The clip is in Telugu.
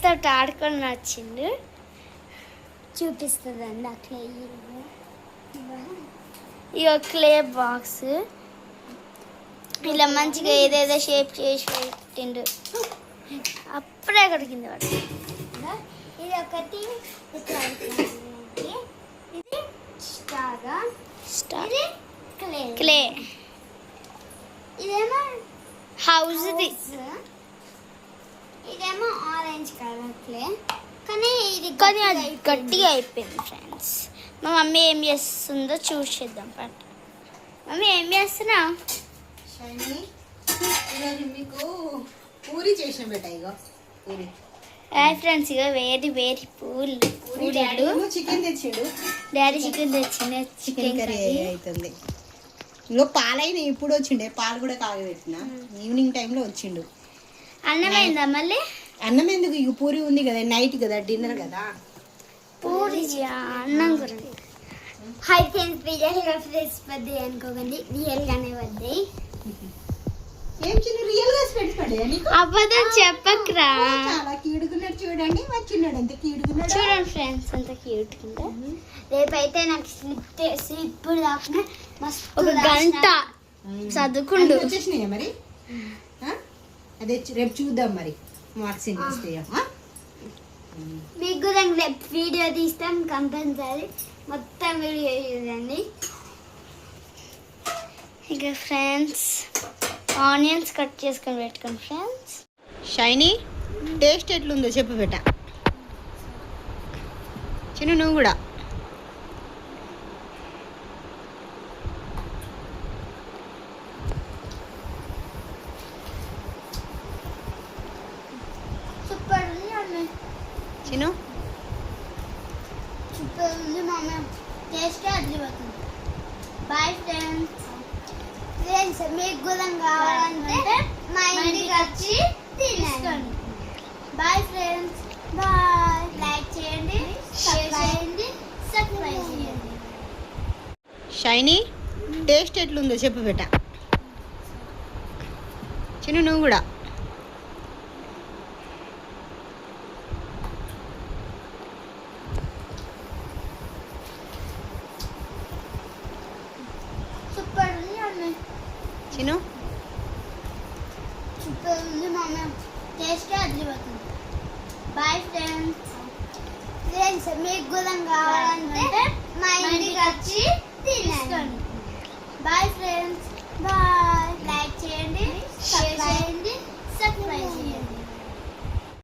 తోటి ఆడుకొని వచ్చిండు. చూపిస్తుందండి అట్లా. ఇక క్లే బాక్స్ ఇలా మంచిగా ఏదేదో షేప్ చేసి పెట్టిండు. అప్పుడే అక్కడ కింద పడు. ఇది ఒకటి ఇట్లా ఇది స్టార్, ఇది క్లే. ఇదేమో హౌస్ది. ఇదేమో ఆరెంజ్ కలర్ క్లే, కానీ ఇది కానీ అది గట్టిగా అయిపోయింది ఫ్రెండ్స్. మా మమ్మీ ఏం చేస్తుందో చూసేద్దాం. పట్టు మమ్మీ ఏం చేస్తున్నావు? మీకు పూరి చేసిన బెట్ట. ఇగో పూరి. హాయ్ ఫ్రెండ్స్, ఇక వేడి వేడి పూరీలు. చికెన్ తెచ్చిండు. డాడీ చికెన్ తెచ్చిండు. చికెన్ కర్రీ అవుతుంది. ఇంకో పాలైన ఇప్పుడు వచ్చిండే, పాలు కూడా కాగబెట్టిన. ఈవినింగ్ టైంలో వచ్చిండు. అన్నం అయిందా మళ్ళీ? అన్నం ఎందుకు? ఇక పూరి ఉంది కదా, నైట్ కదా, డిన్నర్ కదా. పూరి అన్నం కూడా. హాయ్ ఫ్రెండ్స్, రియల్గా ఫ్రెండ్స్ బర్త్డే అనుకోకండి, రియల్గానే బర్త్డే. ఏం చిన్న రియల్ గా స్పెట్స్ పడ్డాయా నీకు? అబద్ధం చెప్పకరా. చాలా క్యూట్గున్నాడు చూడండి. వచ్చిన్నాడు ఎంత క్యూట్గున్నాడు. చూడండి ఫ్రెండ్స్, అంత క్యూట్ గా. రేపైతే నాకు స్లిప్ దాకా మస్తు ఒక గంట చదువుకుండు. వచ్చేసినాయా మరి? అదే రేపు చూద్దాం మరి మార్క్స్ ఎన్ని వస్తాయో. మీకు కూడా రేపు వీడియో తీస్తాం కంపల్సరీ. మొత్తం వీడియో చూడండి. ఇక ఫ్రెండ్స్ ఆనియన్స్ కట్ చేసుకొని పెట్టుకోండి ఫ్రెండ్స్. షైనీ, టేస్ట్ ఎట్లుందో చెప్పు బెట్ట. చిన్న నువ్వు కూడా. సూపర్ ఉంది మమ్మీ, చిన్న సూపర్ ఉంది మమ్మీ. టేస్ట్ అదిరిపోతుంది. Bye friends. ఫ్రెండ్స్ మీకు కూడా కావాలంటే మా ఇంటికి వచ్చి తినండి. Bye friends. బాయ్. లైక్ చేయండి, షేర్ చేయండి, సబ్స్క్రైబ్ చేయండి. షైనీ, టేస్ట్ ఎట్లుందో చెప్పు బెట్ట. చిన్న నువ్వు కూడా. సూపర్ ఉంది మమ్మీ, చిన్న సూపర్ ఉంది మమ్మీ. టేస్ట్ అదిరిపోతుంది. Bye friends. ఫ్రెండ్స్ మీకు కూడా కావాలంటే మా ఇంటికి వచ్చి తినండి. Bye friends. బాయ్. లైక్ చేయండి, షేర్ చేయండి, సబ్స్క్రైబ్ చేయండి.